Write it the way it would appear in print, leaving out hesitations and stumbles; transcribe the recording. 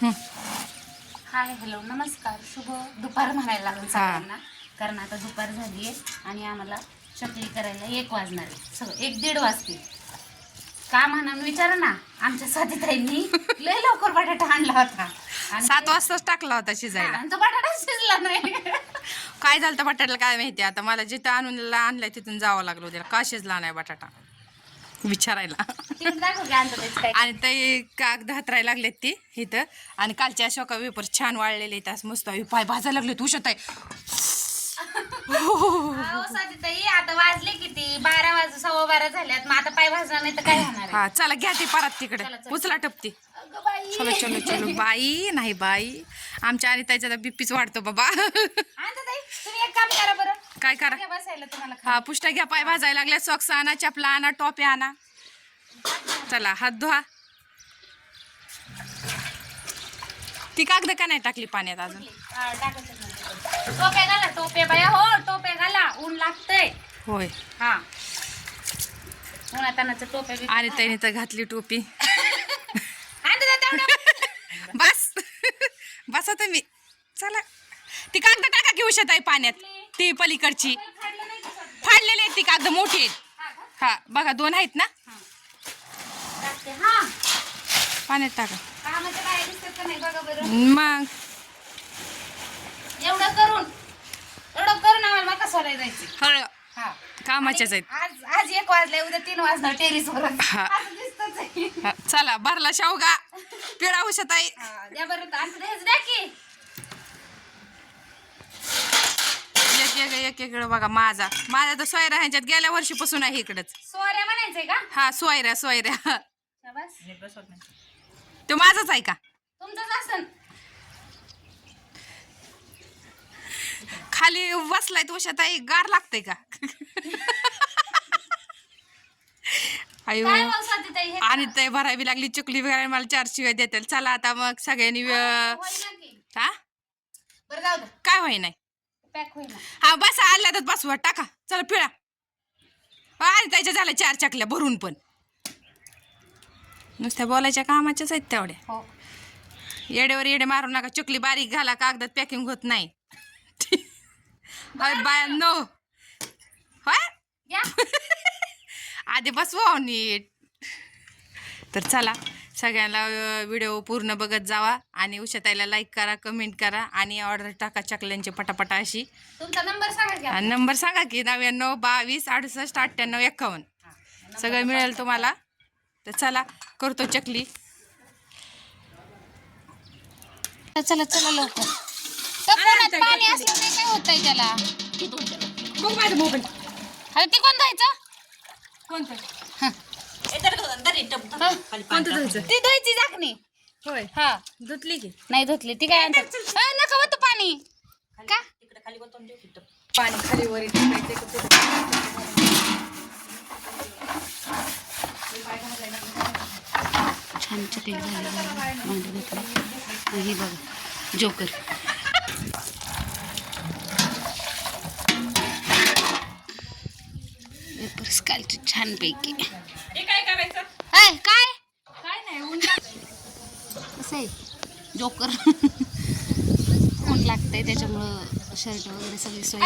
Hi hello नमस्कार शुभ दुपार म्हणायला लागून सगळ्यांना, कारण आता दुपार झाली आहे आणि आम्हाला चकली करायला 1 वाजणार आहे. सगळं 1-1:30 वाजतील का म्हणून विचारा ना. आमच्या साथीताईंनी लय लवकर बटाटा आणला होता आणि 7 वाजताच टाकला होता शिजायला. तो बटाटा शिजला नाही. काय झालं तर बटाट्याला काय माहिती. आता मला जिथं आणलाय तिथून जावं लागलं त्याला. का शिजला नाही बटाटा विचारायला. आणि ते कागद हातरायला लागलेत ती इथं. आणि कालच्या शोका वेपर छान वाळलेले तास मस्त पाय भाजायला लागले. तू शोताय आता वाजले किती 12 वाजून 12:15 झाल्यात. मग आता पाय भाजणार नाही तर काय होणार. हा चला घ्या ती परत तिकडे उचला टपती. चलो चलो चलो बाई नाही बाई आमच्या आणि त्याच्यात बीपीच वाढतो बाबा. तुम्ही एक काम करा बरं. काय करा बसायला तुम्हाला हा पुष्टा घ्या. पाय भाजायला लागल्या. सॉक्स आणा, चपला आणा, टोप्या आणा. चला हात धुवा. ती कागद का नाही टाकली पाण्यात अजून. टोपे घाला टोपे बाया हो टोपे घाला. ऊन लागतंय. होय हा उन्हातानाचं टोपे आणि त्याने तर घातली टोपी. बस बसा तुम्ही. चला ती कागद टाका की उशात आहे पाण्यात. ती पलीकडची फाडलेली आहेत ती कागद मोठी आहेत. हा बघा 2 आहेत ना. पाण्यात टाका मग. एवढं करून आम्हाला कसं जायचं. हळ कामाच्याच आहेत. आज 1 वाजले उद्या 3 वाजणार टेरिसवर. चला भरला शेवगा पिळा उशात आहे. एक इकडं बघा. माझा तर सोयऱ्या ह्यांच्यात गेल्या वर्षीपासून आहे इकडंच. सोयऱ्या म्हणायचंय का. हा सोयऱ्या तो माझाच आहे का. तुमचंच असन. खाली बसलाय तो उशात आहे. गार लागतंय का. अयो आणि ते भरावी लागली चकली वगैरे. मला 4 शिवाय देतील. चला आता मग सगळ्यांनी हा काय होई नाही. हा बस आल्यातच बसवा टाका. चला पिळा. आणि त्याच्या झाल्या 4 चकल्या भरून. पण नुसत्या बोलायच्या कामाच्याच आहेत तेवढ्या. येडेवर येडे मारू नका. चकली बारीक घाला. कागदात पॅकिंग होत नाही. नो आधी बसवा नीट. तर चला सगळ्यांना व्हिडिओ पूर्ण बघत जावा. आणि उषाताईला लाईक करा, कमेंट करा आणि ऑर्डर टाका चकल्यांची पटापटा अशी. तुमचा नंबर सांगा. नंबर सांगा की 99 22 68 98 51. सगळं मिळेल तुम्हाला. तर चला करतो चकली. चला चला लवकर. पाणी असलं नाही काय होतंय त्याला. अरे ती कोण धुवायचं. ती धुवायची झाकणी. होय हा धुतली की नाही धुतली ती काय नका होतं पाणी का. पाणी खाली वर छान चकली झाली बघा जोकर. कालची छान पैकी काय करायचं. काय काय नाही कसं आहे जोकर. ऊन लागतंय त्याच्यामुळं शर्ट वगैरे सगळी सोय.